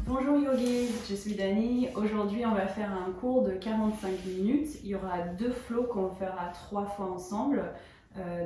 Bonjour yogis, je suis Dani. Aujourd'hui on va faire un cours de 45 minutes. Il y aura 2 flows qu'on fera 3 fois ensemble.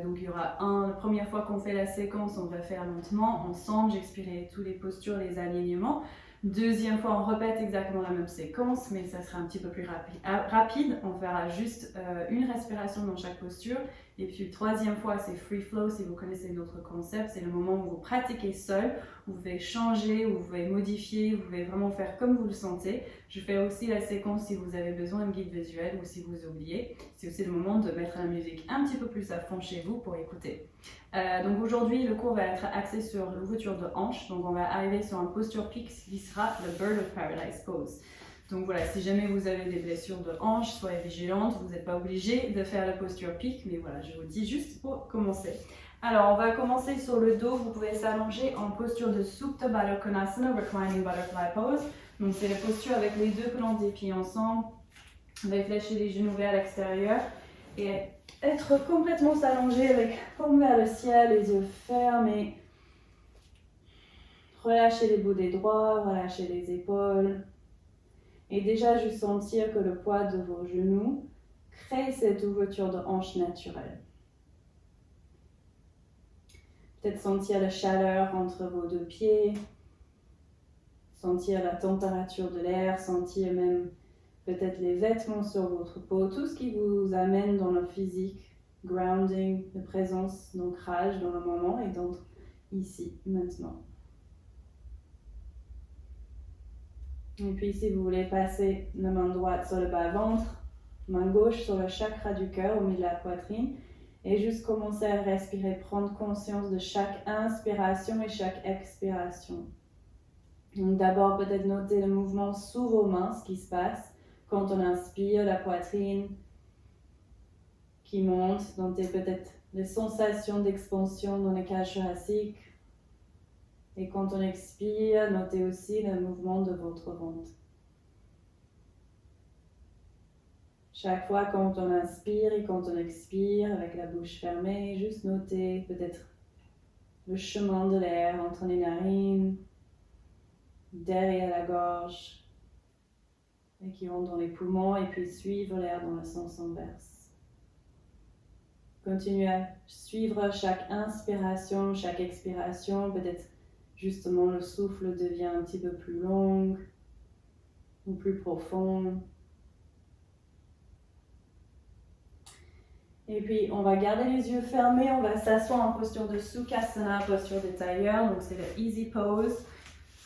Donc il y aura la première fois qu'on fait la séquence, on va faire lentement, ensemble, j'expliquerai toutes les postures, les alignements. Deuxième fois, on répète exactement la même séquence, mais ça sera un petit peu plus rapide. On fera juste une respiration dans chaque posture. Et puis, troisième fois, c'est free flow. Si vous connaissez notre concept, c'est le moment où vous pratiquez seul. Vous pouvez changer, vous pouvez modifier, vous pouvez vraiment faire comme vous le sentez. Je fais aussi la séquence si vous avez besoin de guide visuel ou si vous oubliez. C'est aussi le moment de mettre la musique un petit peu plus à fond chez vous pour écouter. Donc aujourd'hui, le cours va être axé sur l'ouverture de hanche. Donc on va arriver sur un posture peak qui sera le Bird of Paradise pose. Donc voilà, si jamais vous avez des blessures de hanche, soyez vigilante. Vous n'êtes pas obligé de faire la posture peak, mais voilà, je vous dis juste pour commencer. Alors on va commencer sur le dos. Vous pouvez s'allonger en posture de Supta Baddha Konasana, Reclining Butterfly Pose. Donc c'est la posture avec les 2 plantes des pieds ensemble. Réfléchir les genoux vers l'extérieur et être complètement s'allonger avec paume vers le ciel, les yeux fermés. Relâchez les boudés droits, relâchez les épaules. Et déjà, juste sentir que le poids de vos genoux crée cette ouverture de hanche naturelle. Peut-être sentir la chaleur entre vos 2 pieds. Sentir la température de l'air, sentir même peut-être les vêtements sur votre peau, tout ce qui vous amène dans le physique, grounding, de présence, d'ancrage dans le moment et d'être ici, maintenant. Et puis si vous voulez passer la main droite sur le bas-ventre, main gauche sur le chakra du cœur au milieu de la poitrine et juste commencer à respirer, prendre conscience de chaque inspiration et chaque expiration. Donc d'abord peut-être noter le mouvement sous vos mains, ce qui se passe. Quand on inspire, la poitrine qui monte, notez peut-être les sensations d'expansion dans les cages thoraciques. Et quand on expire, notez aussi le mouvement de votre ventre. Chaque fois quand on inspire et quand on expire avec la bouche fermée, juste notez peut-être le chemin de l'air entre les narines, derrière la gorge, et qui rentre dans les poumons et puis suivre l'air dans le sens inverse. Continuez à suivre chaque inspiration, chaque expiration, peut-être justement le souffle devient un petit peu plus long ou plus profond. Et puis on va garder les yeux fermés, on va s'asseoir en posture de Sukhasana, posture de tailleur, donc c'est le easy pose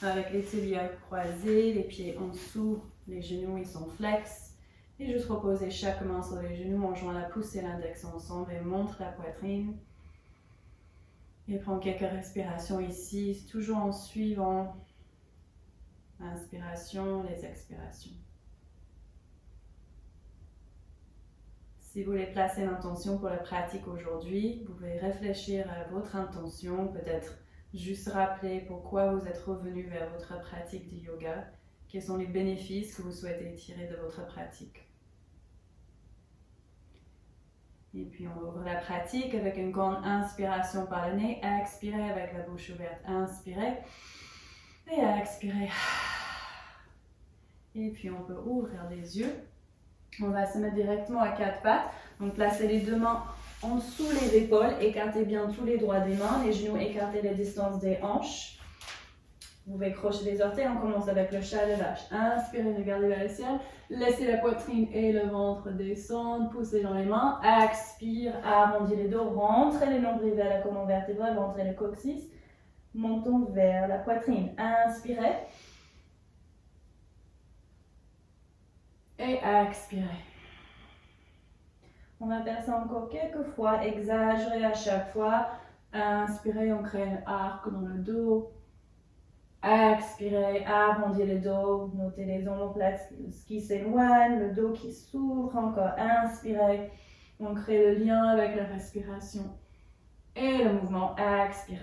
avec les tibias croisés, les pieds en dessous. Les genoux, ils sont flex. Et juste reposer chaque main sur les genoux en joignant la pouce et l'index ensemble et montre la poitrine. Et prends quelques respirations ici, toujours en suivant l'inspiration, les expirations. Si vous voulez placer l'intention pour la pratique aujourd'hui, vous pouvez réfléchir à votre intention, peut-être juste rappeler pourquoi vous êtes revenu vers votre pratique de yoga. Quels sont les bénéfices que vous souhaitez tirer de votre pratique? Et puis on ouvre la pratique avec une grande inspiration par le nez, expirez avec la bouche ouverte, inspirez et expirez. Et puis on peut ouvrir les yeux. On va se mettre directement à 4 pattes. Donc placez les 2 mains en dessous les épaules, écartez bien tous les doigts des mains, les genoux écartez les distances des hanches. Vous pouvez crocher les orteils, on commence avec le chat de vache. Inspirez, regardez vers le ciel. Laissez la poitrine et le ventre descendre, poussez dans les mains. Expire, arrondis les dos, rentrez les nombrils vers la colonne vertébrale, rentrez le coccyx. Montons vers la poitrine. Inspirez. Et expirez. On va faire ça encore quelques fois, exagérez à chaque fois. Inspirez, on crée un arc dans le dos. Expirez, arrondissez le dos, notez les omoplates qui s'éloignent, le dos qui s'ouvre. Encore inspirez, on crée le lien avec la respiration et le mouvement. Expirez.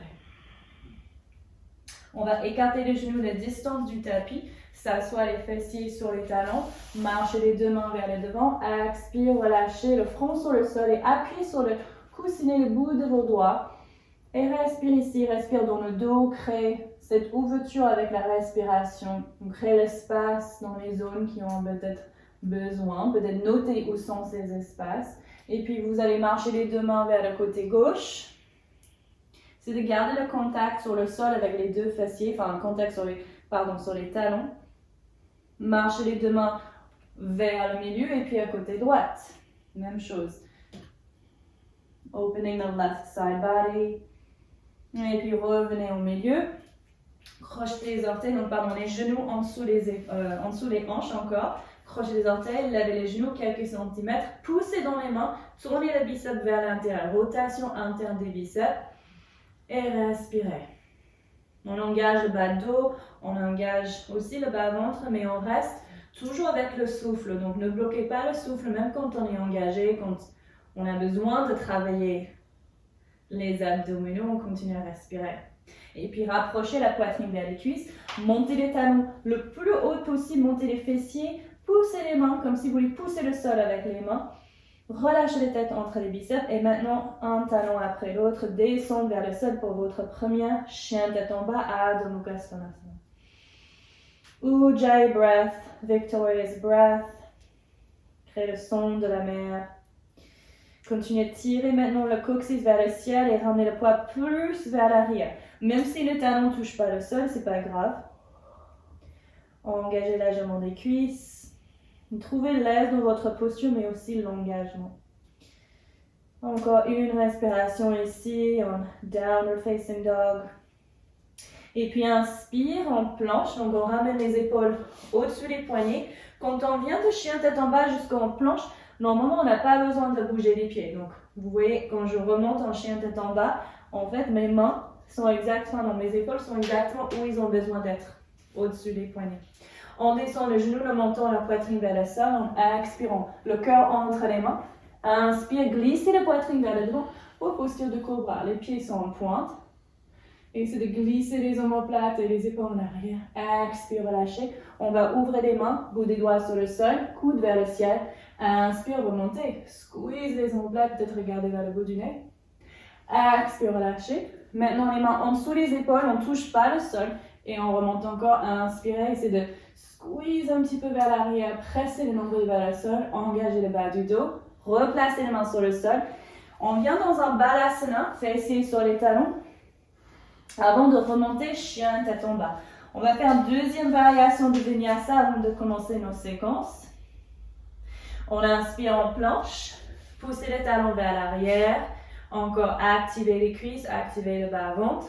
On va écarter les genoux de distance du tapis, s'asseoir les fessiers sur les talons, marchez les 2 mains vers le devant, expire, relâchez le front sur le sol et appuyez sur le coussinez le bout de vos doigts. Et respire ici, respire dans le dos, crée cette ouverture avec la respiration. Donc, crée l'espace dans les zones qui ont peut-être besoin, peut-être noter où sont ces espaces. Et puis, vous allez marcher les deux mains vers le côté gauche. C'est de garder le contact sur le sol avec les deux fessiers, enfin, le contact sur les talons. Marchez les deux mains vers le milieu et puis à côté droite. Même chose. Opening the left side body. Et puis revenez au milieu. Crochetez les orteils, donc pardon, les genoux en dessous les hanches encore. Crochetez les orteils, levez les genoux quelques centimètres. Poussez dans les mains, tournez le biceps vers l'intérieur. Rotation interne des biceps. Et respirez. On engage le bas de dos, on engage aussi le bas-ventre, mais on reste toujours avec le souffle. Donc ne bloquez pas le souffle, même quand on est engagé, quand on a besoin de travailler les abdominaux, on continue à respirer. Et puis rapprochez la poitrine vers les cuisses, montez les talons le plus haut possible, montez les fessiers, poussez les mains comme si vous voulez pousser le sol avec les mains. Relâchez les têtes entre les biceps et maintenant un talon après l'autre, descendez vers le sol pour votre première chien tête en bas, Adho Mukha Svanasana. Ujjayi breath, victorious breath, créez le son de la mer. Continuez de tirer maintenant le coccyx vers le ciel et ramenez le poids plus vers l'arrière. Même si le talon ne touche pas le sol, c'est pas grave. Engagez légèrement les cuisses. Trouvez l'aise dans votre posture, mais aussi l'engagement. Encore une respiration ici, en downward facing dog. Et puis inspire en planche, donc on ramène les épaules au-dessus des poignets. Quand on vient de chien tête en bas jusqu'en planche, normalement on n'a pas besoin de bouger les pieds. Donc vous voyez, quand je remonte en chien tête en bas, en fait mes mains sont exactement, non, mes épaules sont exactement où ils ont besoin d'être, au-dessus des poignets. On descend le genou, le menton, la poitrine vers le sol. En expirant, le cœur entre les mains. Inspire, glissez la poitrine vers le devant pour posture de cobra. Les pieds sont en pointe. Et c'est de glisser les omoplates et les épaules en arrière. Expire, relâchez. On va ouvrir les mains, bout des doigts sur le sol, coude vers le ciel. Inspire, remontez. Squeeze les omoplates, peut-être regarder vers le bout du nez. Expire, relâchez. Maintenant, les mains en dessous des épaules, on ne touche pas le sol. Et on remonte encore. Inspirez, c'est de squeeze un petit peu vers l'arrière, pressez le nombril vers le sol, engagez le bas du dos, replacez les mains sur le sol. On vient dans un balasana, fessiers sur les talons, avant de remonter chien tête en bas. On va faire une deuxième variation de vinyasa avant de commencer nos séquences. On inspire en planche, poussez les talons vers l'arrière, encore activez les cuisses, activez le bas-ventre.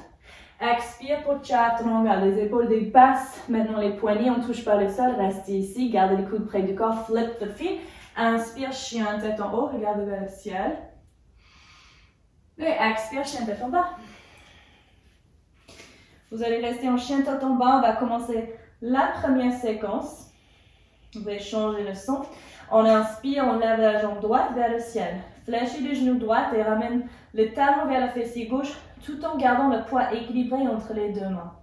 Expire pour chaturanga, les épaules dépassent maintenant les poignets, on ne touche pas le sol, restez ici, gardez les coudes près du corps, flip the feet. Inspire, chien tête en haut, regardez vers le ciel. Et expire, chien tête en bas. Vous allez rester en chien tête en bas, on va commencer la première séquence. Vous allez changer le son. On inspire, on lève la jambe droite vers le ciel. Fléchis le genou droit et ramène le talon vers le fessier gauche tout en gardant le poids équilibré entre les deux mains.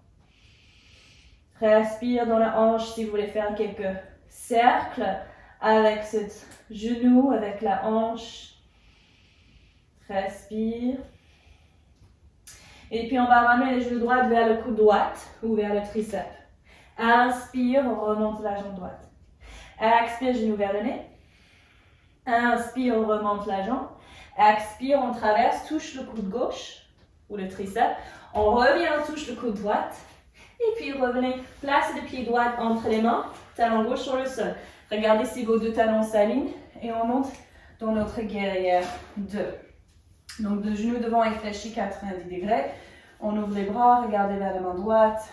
Respire dans la hanche si vous voulez faire quelques cercles avec ce genou, avec la hanche. Respire. Et puis on va ramener le genou droit vers le coude droit ou vers le triceps. Inspire, on remonte la jambe droite. Expire, genou vers le nez. Inspire, on remonte la jambe. Expire, on traverse, touche le coude gauche ou le triceps. On revient, on touche le coude droit. Et puis revenez, placez le pied droit entre les mains, talon gauche sur le sol. Regardez si vos deux talons s'alignent et on monte dans notre guerrière 2. Donc le genou devant est fléchi 90 degrés. On ouvre les bras, regardez vers la main droite.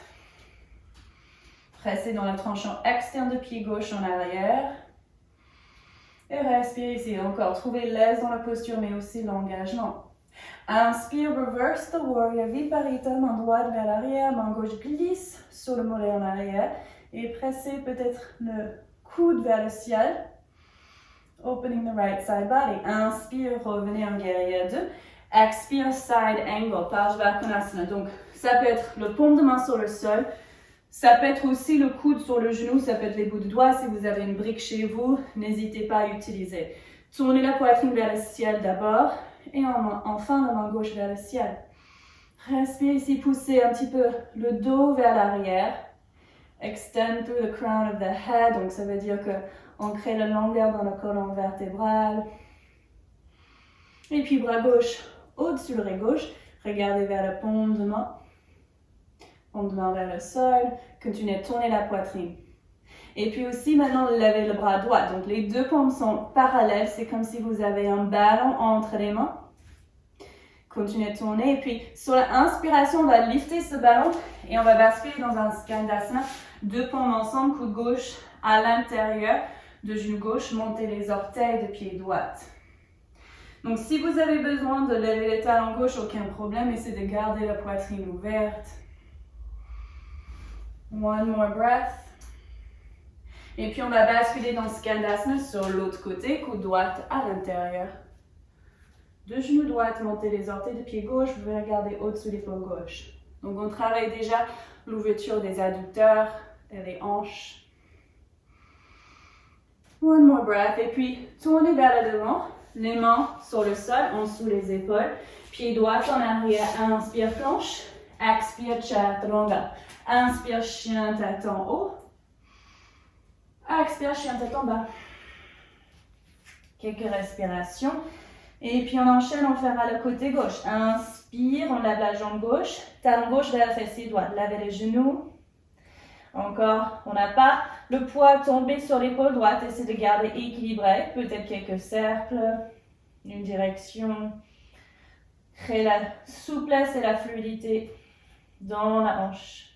Pressez dans le tranchant externe de pied gauche en arrière. Et respirez ici encore. Trouvez l'aise dans la posture mais aussi l'engagement. Inspire, reverse the warrior, viparita, main droite vers l'arrière, main gauche glisse sur le mollet en arrière. Et pressez peut-être le coude vers le ciel. Opening the right side body. Inspire, revenez en guerrière 2. Expire, side angle, Parsvakonasana. Donc, ça peut être le paume de main sur le sol. Ça peut être aussi le coude sur le genou. Ça peut être les bouts de doigts. Si vous avez une brique chez vous, n'hésitez pas à utiliser. Tournez la poitrine vers le ciel d'abord. Et enfin, la main gauche vers le ciel. Respire ici, poussez un petit peu le dos vers l'arrière. Extend through the crown of the head. Donc, ça veut dire qu'on crée la longueur dans la colonne vertébrale. Et puis, bras gauche au-dessus de l'oreille gauche. Regardez vers la paume de main. Paume de main vers le sol. Continuez à tourner la poitrine. Et puis aussi, maintenant, levez le bras droit. Donc, les deux paumes sont parallèles. C'est comme si vous avez un ballon entre les mains. Continuez à tourner. Et puis, sur l'inspiration, on va lifter ce ballon et on va basculer dans un Skandasana. Deux paumes ensemble, coude gauche à l'intérieur de genou gauche. Montez les orteils de pied droit. Donc, si vous avez besoin de lever les talons gauche, aucun problème. Essayez de garder la poitrine ouverte. One more breath. Et puis, on va basculer dans Skandasana sur l'autre côté, coude droite à l'intérieur. De genou droit, montez les orteils de pied gauche, vous pouvez regarder au-dessus de l'épaule gauche. Donc, on travaille déjà l'ouverture des adducteurs et les hanches. One more breath. Et puis, tournez vers le devant, les mains sur le sol, en dessous les épaules. Pied droit en arrière, inspire, planche. Expire, chaturanga. Inspire, chien, tête en haut. Expire, chien, tête en bas. Quelques respirations. Et puis on enchaîne, on fera le côté gauche. Inspire, on lève la jambe gauche. Talon gauche vers le fessier droit. Levez les genoux. Encore, on n'a pas le poids tombé sur l'épaule droite. Essayez de garder équilibré. Peut-être quelques cercles. Une direction. Créez la souplesse et la fluidité dans la hanche.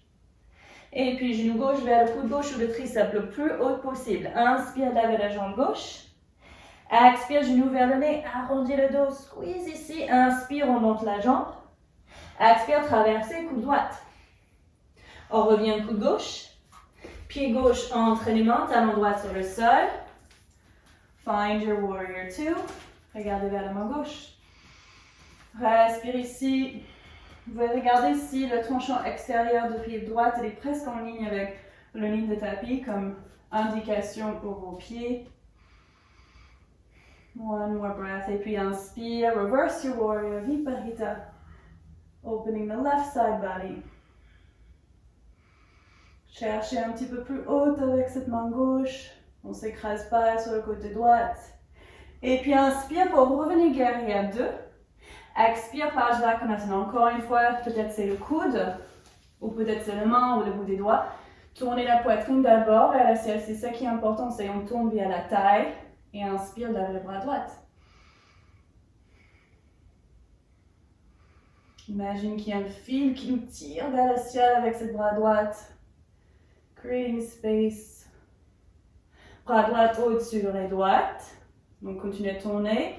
Et puis genou gauche vers le coude gauche ou le triceps le plus haut possible. Inspire, levez la jambe gauche. Expire, genou vers le nez, arrondis le dos, squeeze ici. Inspire, on monte la jambe. Expire, traversez, coude droite. On revient coude gauche. Pied gauche entre les mains, talon droit sur le sol. Find your warrior two. Regardez vers la main gauche. Respire ici. Vous pouvez regarder si le tranchant extérieur de pied droit est presque en ligne avec le ligne de tapis comme indication pour vos pieds. One more breath. Et puis inspire, reverse your warrior, Viparita. Opening the left side body. Cherchez un petit peu plus haut avec cette main gauche. On ne s'écrase pas sur le côté droit. Et puis inspire pour revenir guerrier 2. Expire, Parsvakonasana. Encore une fois, peut-être c'est le coude, ou peut-être c'est la main ou le bout des doigts. Tournez la poitrine d'abord vers le ciel. C'est ça qui est important, c'est on tourne vers la taille. Et inspire, lève le bras droit. Imagine qu'il y a un fil qui nous tire vers le ciel avec ce bras droit. Creating space. Bras droit au-dessus de l'oreille droite. Donc continuez à tourner.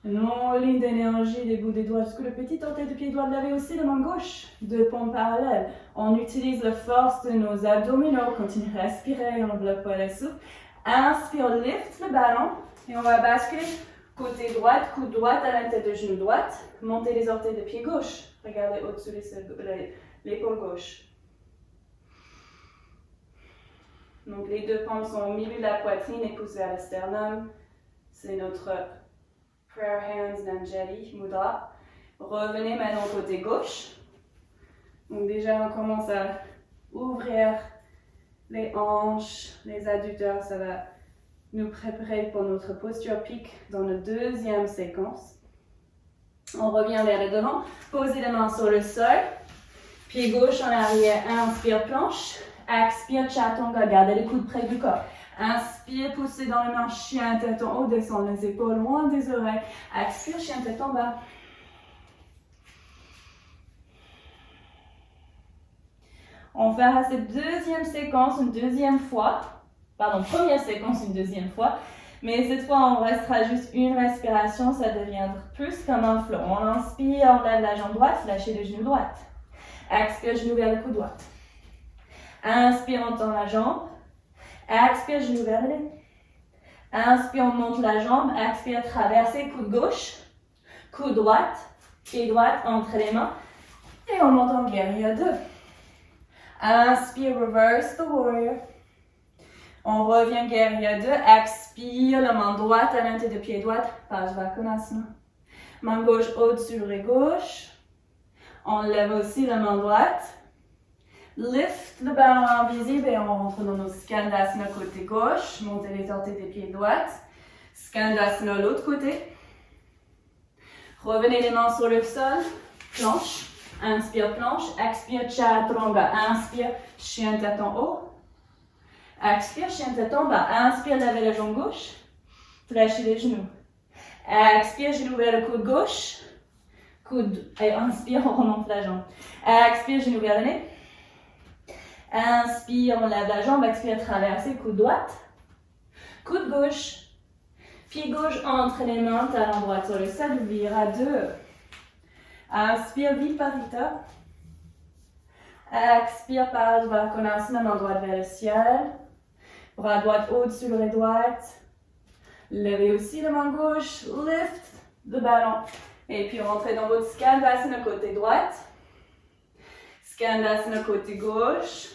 Longue ligne d'énergie des bouts des doigts jusqu'au petit orteil de pied droit. Levez aussi la main gauche. Deux paumes parallèles. On utilise la force de nos abdominaux. Continuez à respirer, on bloque pas le souffle. Inspire, lift le ballon. Et on va basculer côté droit, coude droit à la tête de genou droite. Montez les orteils de pied gauche. Regardez au-dessus de l'épaule gauche. Donc les deux paumes sont au milieu de la poitrine et poussent vers le sternum. C'est notre Prayer Hands Nanjali Mudra. Revenez maintenant côté gauche. Donc déjà on commence à ouvrir les hanches, les adducteurs. Ça va nous préparer pour notre posture pique dans la deuxième séquence. On revient vers le devant. Posez les mains sur le sol. Pied gauche en arrière. Inspire, planche. Expire, chaturanga. Gardez les coudes près du corps. Inspire, poussez dans les mains, chien, tête en haut, descend les épaules loin des oreilles. Expire, chien, tête en bas. On fera cette deuxième séquence une deuxième fois. Pardon, première séquence une deuxième fois. Mais cette fois, on restera juste une respiration. Ça deviendra plus comme un flow. On inspire, on lève la jambe droite, lâchez le genou droit. Expire, genou vers le cou droit. Inspire, on tend la jambe. Expire, genou vers le nez. Inspire, on monte la jambe. Expire, traversez, coude gauche. Coude droite. Pied droit entre les mains. Et on monte en guerrier 2. Inspire, reverse the warrior. On revient guerrier 2. Expire, la main droite à l'intérieur de pied droit. Parsvakonasana. Main gauche au-dessus de l'oreille gauche. On lève aussi la main droite. Lift le ballon invisible et on rentre dans nos Skandasana côté gauche. Montez les orteils des pieds droits. Skandasana l'autre côté. Revenez les mains sur le sol. Planche. Inspire, planche. Expire, chaturanga. Inspire, chien tête en haut. Expire, chien tête en bas. Inspire, levez la jambe gauche. Fléchis les genoux. Expire, genou vers le coude gauche. Coude. Et inspire, on remonte la jambe. Expire, genou vers le nez. Inspire, on lève la jambe. Expire, traversez, coude droite. Coude gauche. Pied gauche entre les mains, talon droit sur le sol, vira 2. Inspire, Viparita. Expire, Parsva Konasana, main droite vers le ciel. Bras droit au-dessus de l'oreille droite. Levez aussi la main gauche, lift le ballon. Et puis rentrez dans votre Skandasana côté droite. Skandasana côté gauche.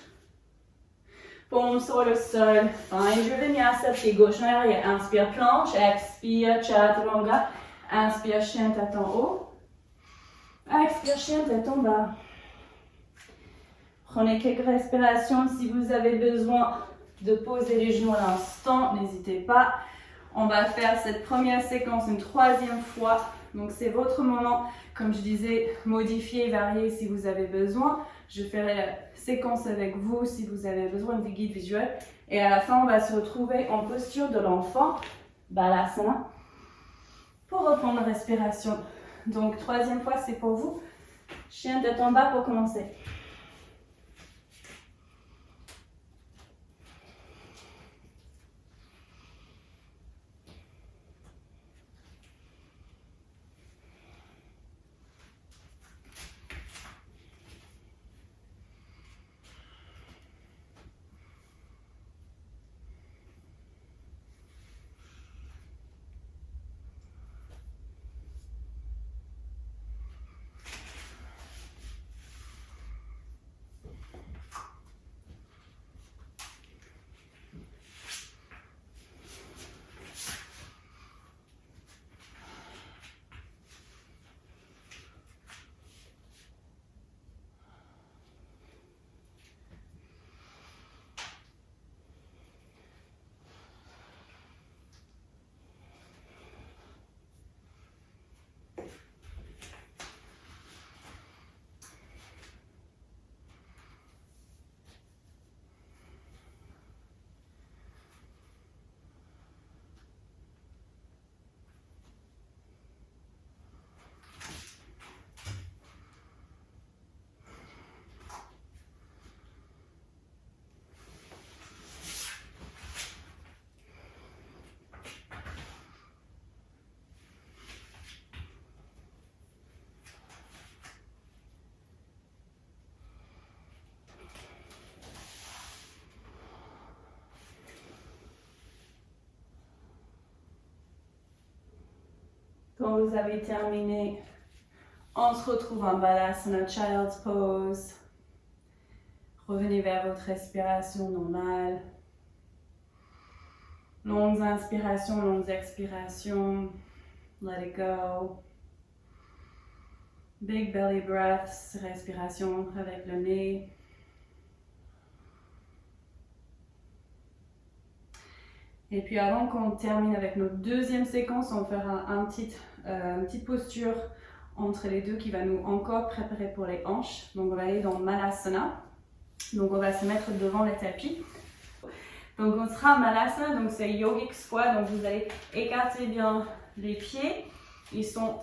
Paume sur le sol. Find your vinyasa, pied gauche en arrière. Inspire, planche. Expire, chaturanga. Inspire, chien tête en haut. Expire, chien tête en bas. Prenez quelques respirations. Si vous avez besoin de poser les genoux à l'instant, n'hésitez pas. On va faire cette première séquence une 3e fois. Donc c'est votre moment, comme je disais, modifier, varier si vous avez besoin. Je ferai la séquence avec vous si vous avez besoin de guide visuel. Et à la fin, on va se retrouver en posture de l'enfant, Balasana, pour reprendre la respiration. Donc 3e fois, c'est pour vous. Chien tête en bas pour commencer. Quand vous avez terminé, on se retrouve en Balasana Child's Pose. Revenez vers votre respiration normale. Longues inspirations, longues expirations. Let it go. Big belly breaths, respiration avec le nez. Et puis avant qu'on termine avec notre 2e séquence, on fera une petite posture entre les deux qui va nous encore préparer pour les hanches. Donc on va aller dans Malasana. Donc on va se mettre devant le tapis. Donc on sera Malasana, donc c'est yogic squat. Donc vous allez écarter bien les pieds. Ils sont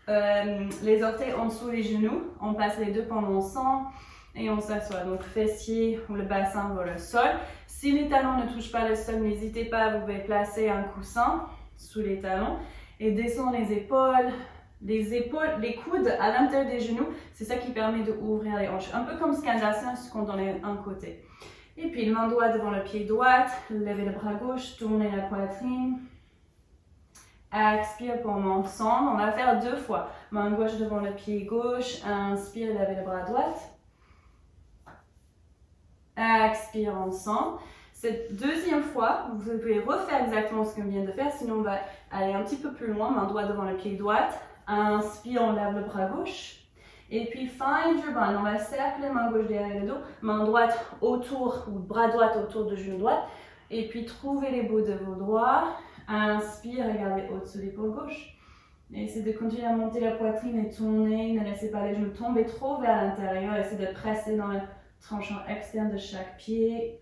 les orteils en dessous des genoux. On passe les deux pendant ensemble et on s'assoit. Donc fessiers ou le bassin vers le sol. Si les talons ne touchent pas le sol, n'hésitez pas, vous pouvez placer un coussin sous les talons et descendre les épaules, les coudes à l'intérieur des genoux. C'est ça qui permet d'ouvrir les hanches. Un peu comme Skandasana quand on est un côté. Et puis, main droite devant le pied droit, levez le bras gauche, tournez la poitrine. Expire pour ensemble. On va faire 2 fois. Main gauche devant le pied gauche. Inspire, levez le bras droit. Expire ensemble. Cette 2e fois, vous pouvez refaire exactement ce qu'on vient de faire. Sinon, on va aller un petit peu plus loin. Main droite devant le pied droit. Inspire, on lève le bras gauche. Et puis, find your bind. On va cercler main gauche derrière le dos, main droite autour, ou bras droit autour de genou droit. Et puis, trouvez les bouts de vos doigts. Inspire, regardez au-dessus de l'épaule gauche. Et essayez de continuer à monter la poitrine et tourner. Ne laissez pas les genoux tomber trop vers l'intérieur. Essayez de presser dans le tranchant externe de chaque pied.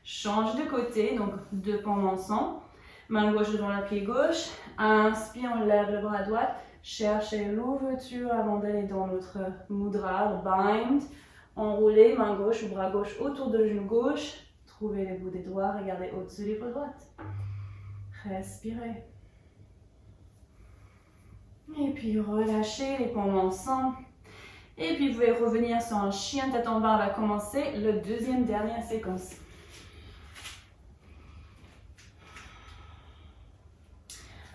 Change de côté, donc deux palmes ensemble. Main gauche devant le pied gauche. Inspire, on lève le bras droit. Cherchez l'ouverture avant d'aller dans notre mudra, le bind. Enroulez, main gauche ou bras gauche autour de le genou gauche. Trouvez les bouts des doigts, regardez au-dessus de l'épaule droite. Respirez. Et puis relâchez les palmes ensemble. Et puis vous pouvez revenir sur un chien tête en bas. On va commencer la deuxième dernière séquence.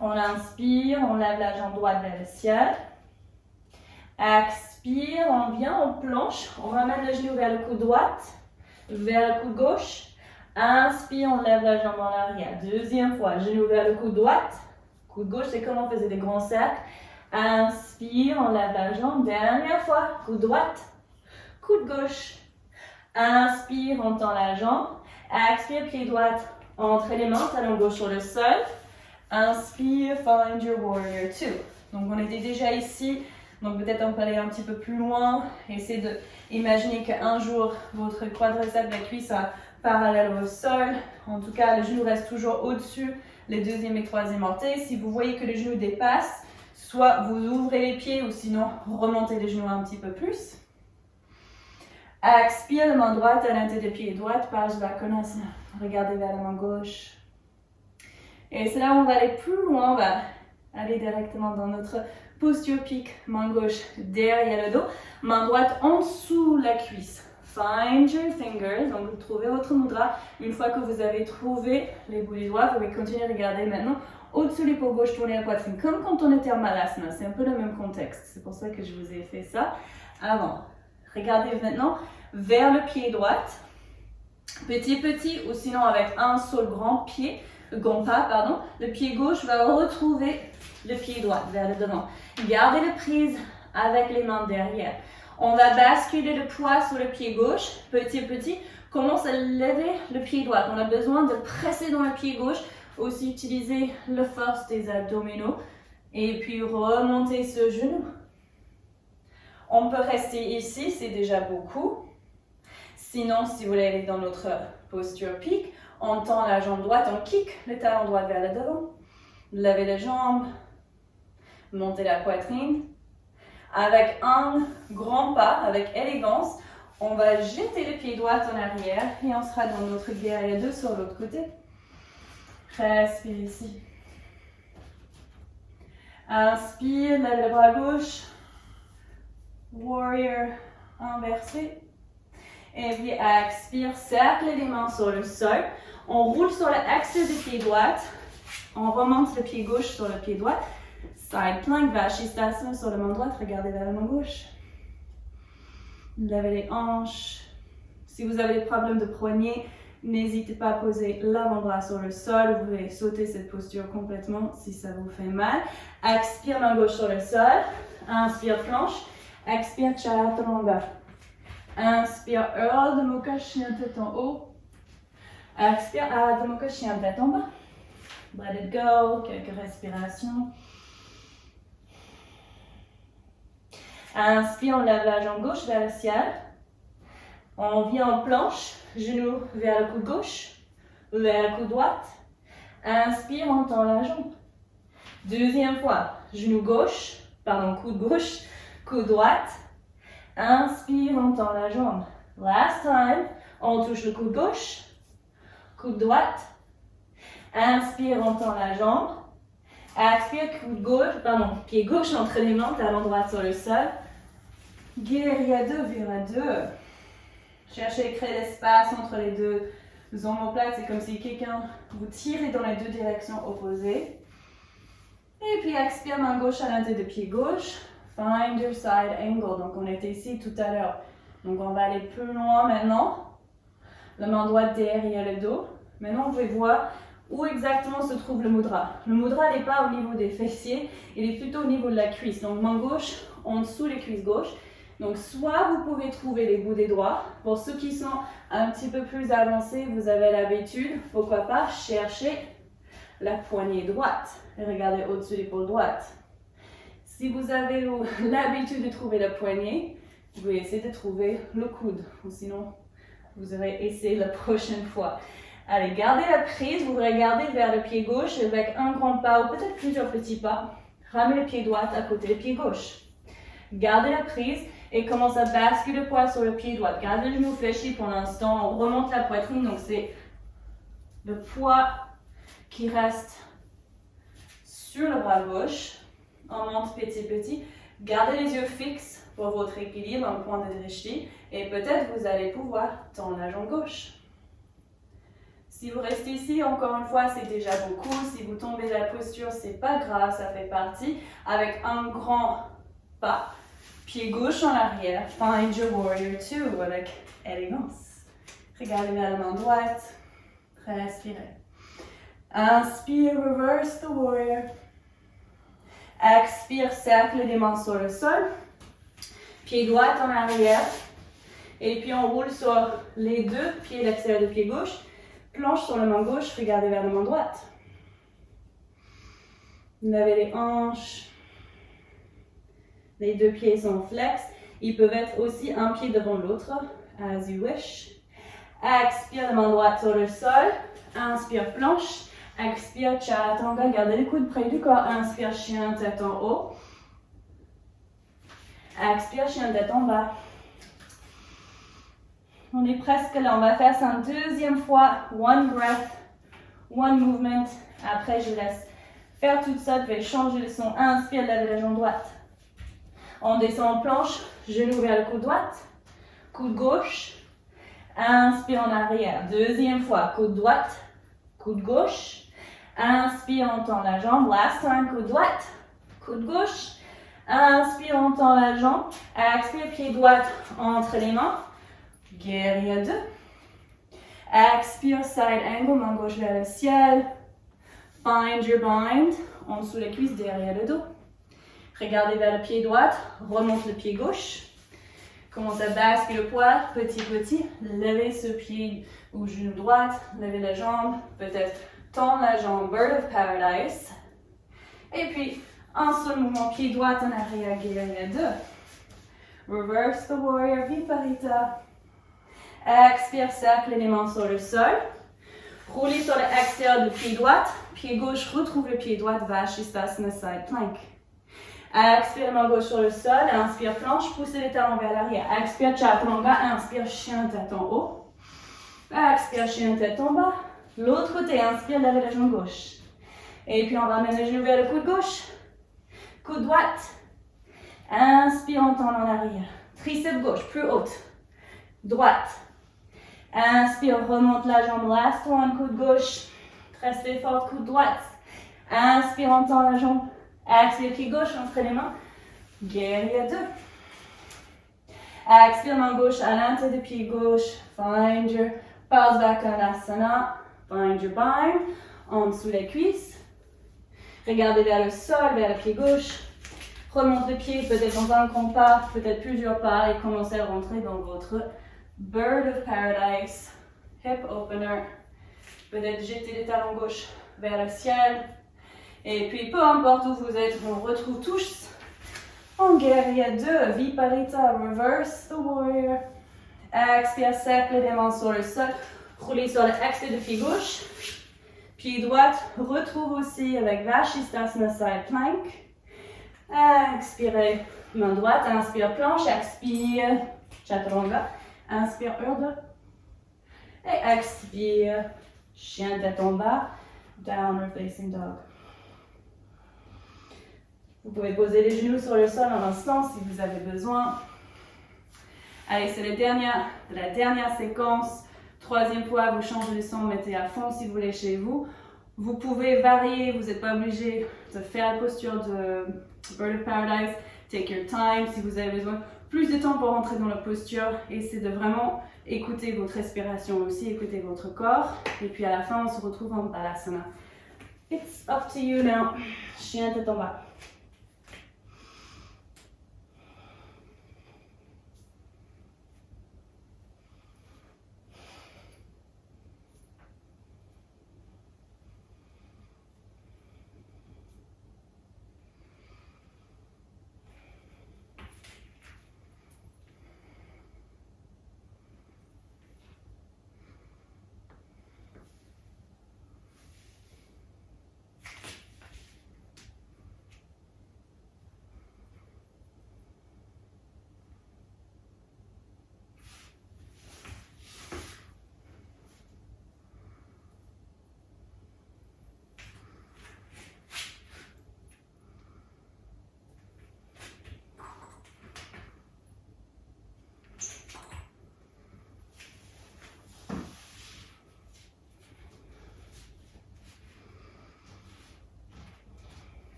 On inspire, on lève la jambe droite vers le ciel. Expire, on vient en planche. On ramène le genou vers le coude droit, vers le coude gauche. Inspire, on lève la jambe en arrière. Deuxième fois, genou vers le coude droit. Coude gauche, c'est comme on faisait des grands cercles. Inspire, on lève la jambe. Dernière fois, coude droite, coude gauche. Inspire, on tend la jambe. Expire, pied droit, entre les mains, talon gauche sur le sol. Inspire, find your warrior 2. Donc on était déjà ici, donc peut-être on peut aller un petit peu plus loin. Essayez d'imaginer qu'un jour, votre quadriceps, la cuisse sera parallèle au sol. En tout cas, le genou reste toujours au-dessus, les deuxième et troisième orteils. Si vous voyez que le genou dépasse, soit vous ouvrez les pieds ou sinon remontez les genoux un petit peu plus. Expire, la main droite à l'intérieur des pieds droite, page la connasse. Regardez vers la main gauche. Et c'est là où on va aller plus loin, on va aller directement dans notre posture pique, main gauche derrière le dos, main droite en dessous la cuisse. Find your fingers, donc vous trouvez votre mudra. Une fois que vous avez trouvé les bouts des doigts, vous pouvez continuer à regarder maintenant au-dessus de l'épaule gauche, tourner la poitrine, comme quand on était en malasana. C'est un peu le même contexte, c'est pour ça que je vous ai fait ça avant. Regardez maintenant vers le pied droit, petit ou sinon avec un seul grand pied. Le pied gauche va retrouver le pied droit vers le devant. Gardez la prise avec les mains derrière. On va basculer le poids sur le pied gauche, petit. Commence à lever le pied droit. On a besoin de presser dans le pied gauche. Aussi utiliser la force des abdominaux. Et puis remonter ce genou. On peut rester ici, c'est déjà beaucoup. Sinon, si vous voulez aller dans notre posture pique, on tend la jambe droite, on kick le talon droit vers le devant. Levez les jambes, montez la poitrine. Avec un grand pas, avec élégance, on va jeter le pied droit en arrière et on sera dans notre guerrier 2 sur l'autre côté. Respire ici. Inspire, lève le bras gauche. Warrior inversé. Et puis expire, cercle les mains sur le sol. On roule sur l'axe du pied droit. On remonte le pied gauche sur le pied droit. Side plank, Vashisthasana sur la main droite. Regardez vers la main gauche. Levez les hanches. Si vous avez des problèmes de poignet, n'hésitez pas à poser l'avant-bras sur le sol. Vous pouvez sauter cette posture complètement si ça vous fait mal. Expire, main gauche sur le sol. Inspire, planche. Expire, chaturanga. Inspire, Ardha Mukha, chien tête en haut. Expire, Ardha Mukha, chien tête en bas. Let it go, quelques respirations. Inspire, on lève la jambe gauche vers le ciel. On vient en planche, genou vers le coude gauche, vers le coude droit. Inspire, on tend la jambe. Deuxième fois, coude gauche, coude droite. Inspire, on tend la jambe. Last time, on touche le coude gauche, coude droite. Inspire, on tend la jambe. Expire, pied gauche entre les mains, talon droit sur le sol. Guerrier 2, vira 2. Cherchez à créer l'espace entre les deux omoplates. C'est comme si quelqu'un vous tirait dans les deux directions opposées. Et puis expire, main gauche à l'intérieur du pied gauche. Find your side angle. Donc on était ici tout à l'heure. Donc on va aller plus loin maintenant. La main droite derrière le dos. Maintenant vous pouvez voir Où exactement se trouve le mudra? Le mudra n'est pas au niveau des fessiers, il est plutôt au niveau de la cuisse. Donc main gauche en dessous les cuisses gauches. Donc soit vous pouvez trouver les bouts des doigts. Pour ceux qui sont un petit peu plus avancés, vous avez l'habitude, pourquoi pas, chercher la poignée droite. Et regardez au-dessus de l'épaule droite. Si vous avez l'habitude de trouver la poignée, vous pouvez essayer de trouver le coude. Ou sinon, vous aurez essayé la prochaine fois. Allez, gardez la prise, vous regardez vers le pied gauche avec un grand pas ou peut-être plusieurs petits pas. Ramenez le pied droit à côté du pied gauche. Gardez la prise et commencez à basculer le poids sur le pied droit. Gardez le genou fléchi pour l'instant, on remonte la poitrine, donc c'est le poids qui reste sur le bras gauche. On monte petit. Gardez les yeux fixes pour votre équilibre, un point de drishti. Et peut-être vous allez pouvoir tendre la jambe gauche. Si vous restez ici, encore une fois, c'est déjà beaucoup. Si vous tombez de la posture, c'est pas grave, ça fait partie. Avec un grand pas, pied gauche en arrière. Find your warrior two avec élégance. Regardez vers la main droite. Respirez. Inspire, reverse the warrior. Expire, cercle des mains sur le sol. Pied droit en arrière. Et puis on roule sur les deux pieds, l'extérieur du pied gauche. Planche sur la main gauche, regardez vers la main droite. Lavez les hanches. Les deux pieds sont flex. Ils peuvent être aussi un pied devant l'autre, as you wish. Expire, la main droite sur le sol. Inspire, planche. Expire, chaturanga, gardez les coudes près du corps. Inspire, chien, tête en haut. Expire, chien, tête en bas. On est presque là. On va faire ça une deuxième fois. One breath, one movement. Après, je laisse faire tout ça. Je vais changer le son. Inspire, levez la jambe droite. On descend en planche. Genou vers le coude droite. Coude gauche. Inspire en arrière. Deuxième fois. Coude droite. Coude gauche. Inspire, on tend la jambe. Last time, coude droite. Coude gauche. Inspire, on tend la jambe. Expire, pied droit entre les mains. Guerrier 2. Expire, side angle, main gauche vers le ciel. Find your bind. En dessous les cuisses, derrière le dos. Regardez vers le pied droit. Remonte le pied gauche. Commence à basculer le poids, petit. Levez ce pied ou genou droit. Levez la jambe. Peut-être tendre la jambe, Bird of Paradise. Et puis, un seul mouvement, pied droit en arrière, guerrier 2. Reverse the warrior, Viparita. Expire, cercle les mains sur le sol. Roulez sur l'extérieur du pied droit. Pied gauche, retrouve le pied droit, Vashisthasana side plank. Expire, main gauche sur le sol. Inspire, planche, poussez les talons vers l'arrière. Expire, chaturanga. Inspire, chien, tête en haut. Expire, chien, tête en bas. L'autre côté, inspire, levez la jambe gauche. Et puis on ramène le genou vers le coude gauche. Coude droite. Inspire, on tend en arrière. Triceps gauche, plus haute. Droite. Inspire, remonte la jambe. Last one, coude gauche. Restez fort, coude droite. Inspire, on tend la jambe. Expire, pied gauche entre les mains. Guerrier 2. Expire, main gauche à l'intérieur du pied gauche. Find your Parsvakonasana. Find your bind. En dessous les cuisses. Regardez vers le sol, vers le pied gauche. Remonte le pied, peut-être dans un grand pas, peut-être plusieurs pas, et commencez à rentrer dans votre Bird of Paradise. Hip opener. Peut-être jeter les talons gauche vers le ciel. Et puis, peu importe où vous êtes, on retrouve tous en guerrier 2. Viparita, reverse the warrior. Expire, cercle les mains sur le sol. Roulez sur l'extérieur du pied gauche. Pied droit, retrouve aussi avec Vashisthasana side plank. Expirez, main droite, inspire planche, expire, chaturanga. Inspire, urdhva. Et expire, chien tête en bas, downward facing dog. Vous pouvez poser les genoux sur le sol un instant si vous avez besoin. Allez, c'est la dernière séquence. Troisième fois, vous changez le son, mettez à fond si vous voulez chez vous. Vous pouvez varier, vous n'êtes pas obligé de faire la posture de Bird of Paradise. take your time. Si vous avez besoin plus de temps pour rentrer dans la posture, essayez de vraiment écouter votre respiration aussi, écouter votre corps. Et puis à la fin, on se retrouve en Balasana. It's up to you now. Chien tête en bas.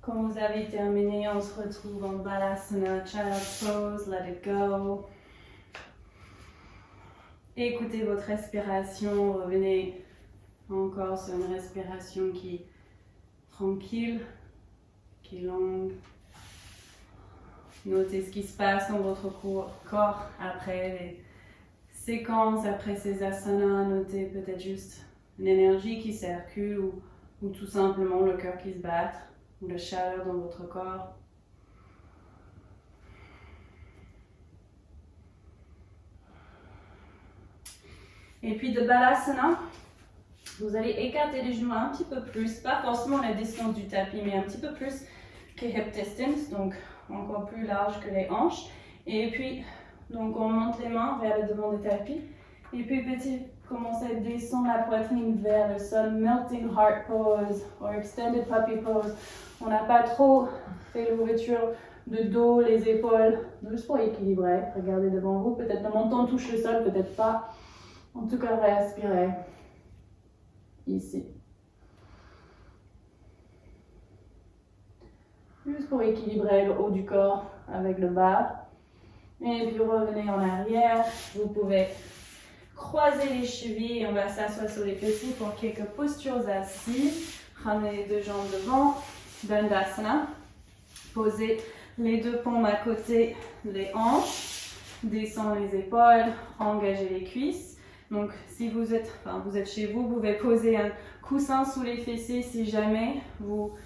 Quand vous avez terminé, on se retrouve en Balasana, Child's Pose, Let It Go. Écoutez votre respiration, revenez encore sur une respiration qui est tranquille, qui est longue. Notez ce qui se passe dans votre corps après les séquences, après ces asanas. Notez peut-être juste une énergie qui circule ou tout simplement le cœur qui se bat. Ou la chaleur dans votre corps. Et puis de Balasana, vous allez écarter les genoux un petit peu plus, pas forcément la distance du tapis, mais un petit peu plus que hip distance, donc encore plus large que les hanches. Et puis, donc on monte les mains vers le devant du tapis. Et puis petit, commencez à descendre la poitrine vers le sol, melting heart pose ou extended puppy pose. On n'a pas trop fait l'ouverture de dos, les épaules, juste pour équilibrer. Regardez devant vous, peut-être le menton touche le sol, peut-être pas. En tout cas, respirez ici. Juste pour équilibrer le haut du corps avec le bas. Et puis revenez en arrière. Vous pouvez croiser les chevilles et on va s'asseoir sur les fessiers pour quelques postures assises. Ramenez les deux jambes devant. Dandasana. Posez les deux paumes à côté des hanches. Descendez les épaules. Engagez les cuisses. Donc si vous êtes chez vous, vous pouvez poser un coussin sous les fessiers si jamais vous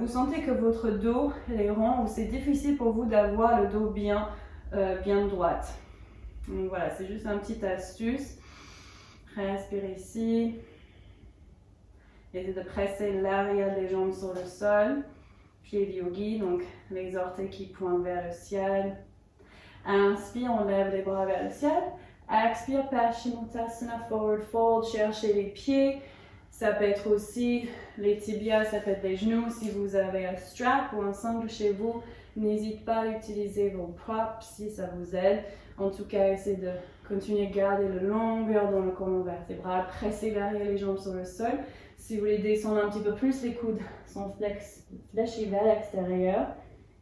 sentez que votre dos est rond ou c'est difficile pour vous d'avoir le dos bien droite. Donc voilà, c'est juste une petite astuce. Respirez ici. Essayez de presser l'arrière des jambes sur le sol. Pied de yogi, donc les orteils qui pointent vers le ciel. Inspire, on lève les bras vers le ciel. Expire, Paschimottanasana, forward fold. Cherchez les pieds. Ça peut être aussi les tibias, ça peut être les genoux. Si vous avez un strap ou un sangle chez vous, n'hésitez pas à utiliser vos props si ça vous aide. En tout cas, essayez de continuer à garder la longueur dans le colonne vertébrale. Pressez l'arrière les jambes sur le sol. Si vous voulez descendre un petit peu plus, les coudes sont fléchis vers l'extérieur.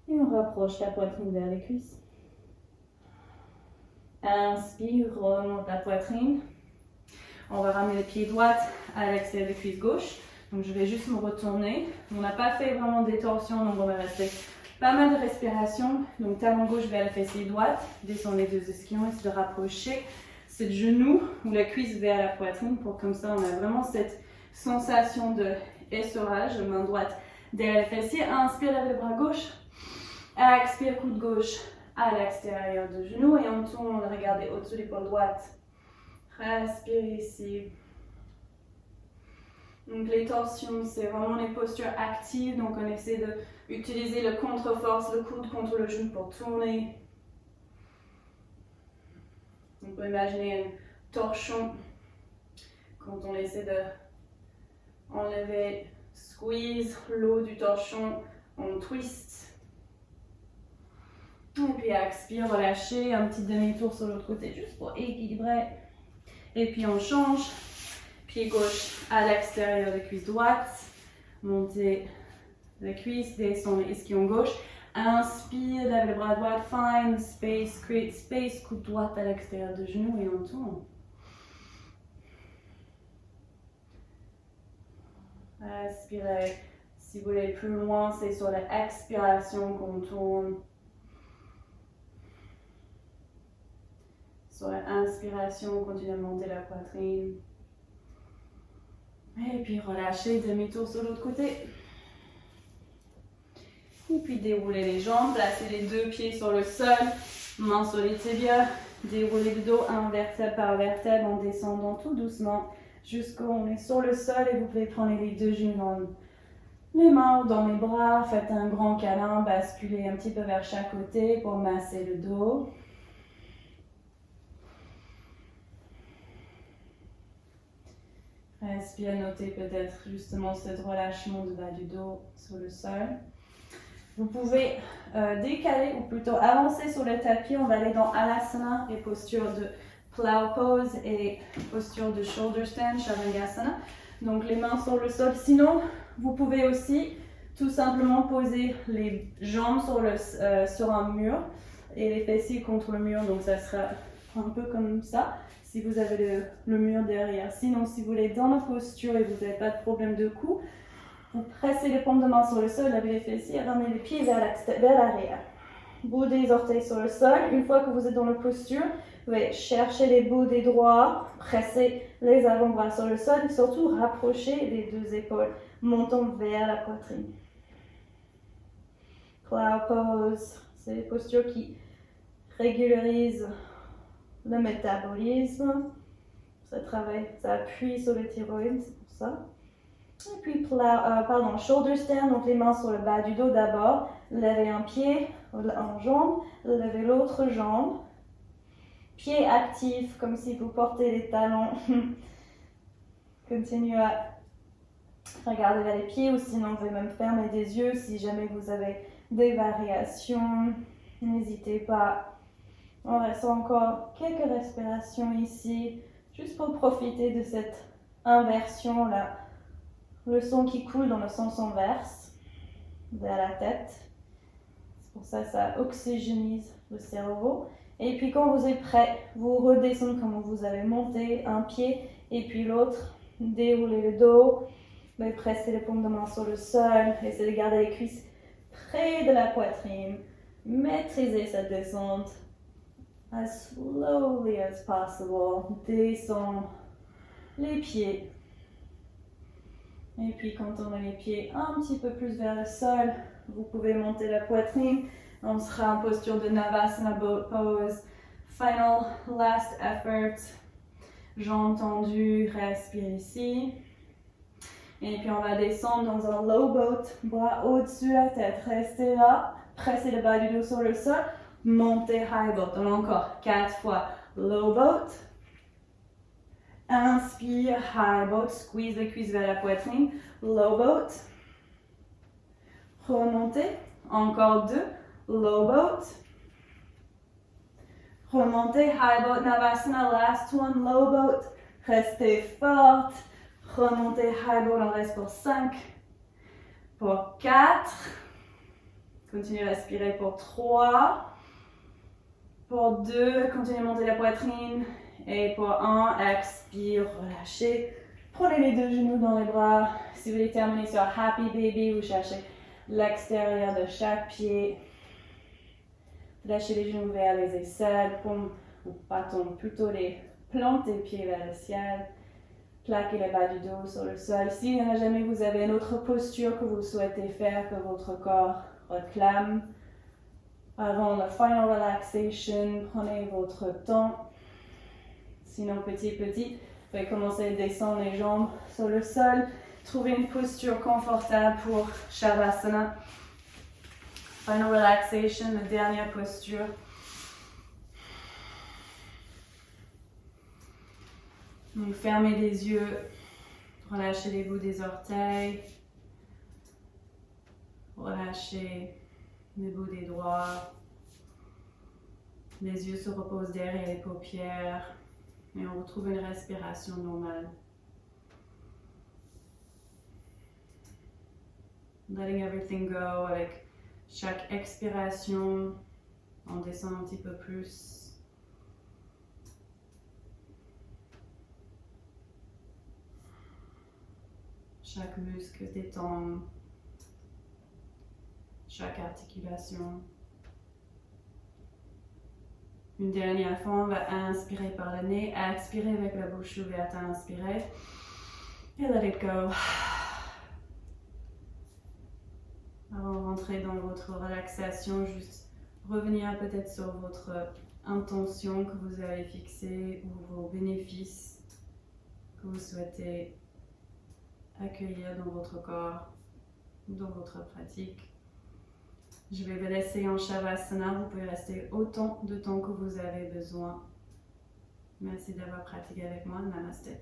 Et on rapproche la poitrine vers les cuisses. Inspire, remonte la poitrine. On va ramener le pied droit à l'extérieur de cuisse gauche. Donc je vais juste me retourner. On n'a pas fait vraiment des torsions, donc on va rester pas mal de respiration. Donc talon gauche vers la fessier droite. Descendre les deux ischions, essayer de rapprocher ce genou ou la cuisse vers la poitrine. Pour comme ça, on a vraiment cette sensation de essorage. Main droite derrière le fessier. Inspire, lève le bras gauche. Expire, coude gauche à l'extérieur du genou. Et on tourne, regardez au-dessus de l'épaule droite. Respire ici. Donc les torsions, c'est vraiment les postures actives. Donc on essaie d'utiliser le contre-force, le coude contre le genou pour tourner. On peut imaginer un torchon quand on essaie de enlever, squeeze l'eau du torchon, on twist. Et puis expire, relâcher, un petit demi-tour sur l'autre côté juste pour équilibrer. Et puis on change, pied gauche à l'extérieur de cuisse droite, montez la cuisse, descend l'ischio gauche, inspire, lève le bras droit, find space, create space, coude droit à l'extérieur du genou et on tourne. Respirez, si vous voulez plus loin, c'est sur l'expiration qu'on tourne. Sur l'inspiration, continuez à monter la poitrine. Et puis relâchez, demi-tour sur l'autre côté. Et puis déroulez les jambes, placez les deux pieds sur le sol, mains sur les tibias. Déroulez le dos, un vertèbre par vertèbre en descendant tout doucement jusqu'à on est sur le sol et vous pouvez prendre les deux genoux dans les mains dans les bras. Faites un grand câlin, basculez un petit peu vers chaque côté pour masser le dos. Respire, notez peut-être justement ce relâchement du bas du dos sur le sol. Vous pouvez décaler ou plutôt avancer sur le tapis. On va aller dans Alasana et posture de plow pose et posture de shoulder stand, Shavasana. Donc les mains sur le sol. Sinon, vous pouvez aussi tout simplement poser les jambes sur un mur et les fessiers contre le mur. Donc ça sera un peu comme ça. Si vous avez le mur derrière. Sinon, si vous voulez dans la posture et vous n'avez pas de problème de cou, vous pressez les paumes de main sur le sol, lavez les fessiers, ramenez les pieds vers l'arrière. Bout des orteils sur le sol. Une fois que vous êtes dans la posture, vous allez chercher les bouts des doigts, presser les avant-bras sur le sol et surtout rapprocher les deux épaules, montant vers la poitrine. Plow pose, c'est les postures qui régularisent le métabolisme, ça appuie sur le thyroïde, c'est pour ça. Et puis, shoulder stand, donc les mains sur le bas du dos d'abord. Levez un pied en jambe, levez l'autre jambe. Pied actif, comme si vous portez les talons. Continuez à regarder vers les pieds ou sinon vous pouvez même fermer des yeux si jamais vous avez des variations. N'hésitez pas. On reste encore quelques respirations ici, juste pour profiter de cette inversion-là. Le son qui coule dans le sens inverse, vers la tête. C'est pour ça que ça oxygénise le cerveau. Et puis quand vous êtes prêt, vous redescendez comme vous avez monté un pied et puis l'autre. Déroulez le dos, mais pressez les paumes de main sur le sol. Essayez de garder les cuisses près de la poitrine. Maîtrisez cette descente. As slowly as possible. Descends les pieds. Et puis quand on a les pieds un petit peu plus vers le sol, vous pouvez monter la poitrine. On sera en posture de Navasana Boat Pose. Final, last effort. Jambes tendues, respire ici. Et puis on va descendre dans un low boat, bras au-dessus de la tête. Restez là, pressez le bas du dos sur le sol. Montez high boat. On a encore 4 fois low boat. Inspire, high boat, squeeze les cuisses vers la poitrine, low boat. Remontez, encore 2, low boat. Remontez, high boat, Navasana, last one, low boat. Restez forte. Remontez, high boat, on reste pour 5, pour 4. Continuez à respirer pour 3. Pour 2, continuez à monter la poitrine. Et pour 1, expire, relâchez. Prenez les 2 genoux dans les bras. Si vous voulez terminer sur Happy Baby, vous cherchez l'extérieur de chaque pied. Lâchez les genoux vers les aisselles, paume ou bâton, plutôt les plantes des pieds vers le ciel. Plaquez les bas du dos sur le sol. Si jamais vous avez une autre posture que vous souhaitez faire, que votre corps réclame, avant la final relaxation, prenez votre temps. Sinon, petit, vous pouvez commencer à descendre les jambes sur le sol. Trouvez une posture confortable pour Shavasana. Final relaxation, la dernière posture. Donc, fermez les yeux, relâchez les bouts des orteils, relâchez les bouts des doigts. Les yeux se reposent derrière les paupières et on retrouve une respiration normale. Letting everything go avec chaque expiration, on descend un petit peu plus. Chaque muscle détend, chaque articulation. Une dernière fois, on va inspirer par le nez, expirer avec la bouche ouverte, inspirer et let it go. Avant de rentrer dans votre relaxation, juste revenir peut-être sur votre intention que vous avez fixée ou vos bénéfices que vous souhaitez accueillir dans votre corps ou dans votre pratique. Je vais vous laisser en Shavasana. Vous pouvez rester autant de temps que vous avez besoin. Merci d'avoir pratiqué avec moi. Namaste.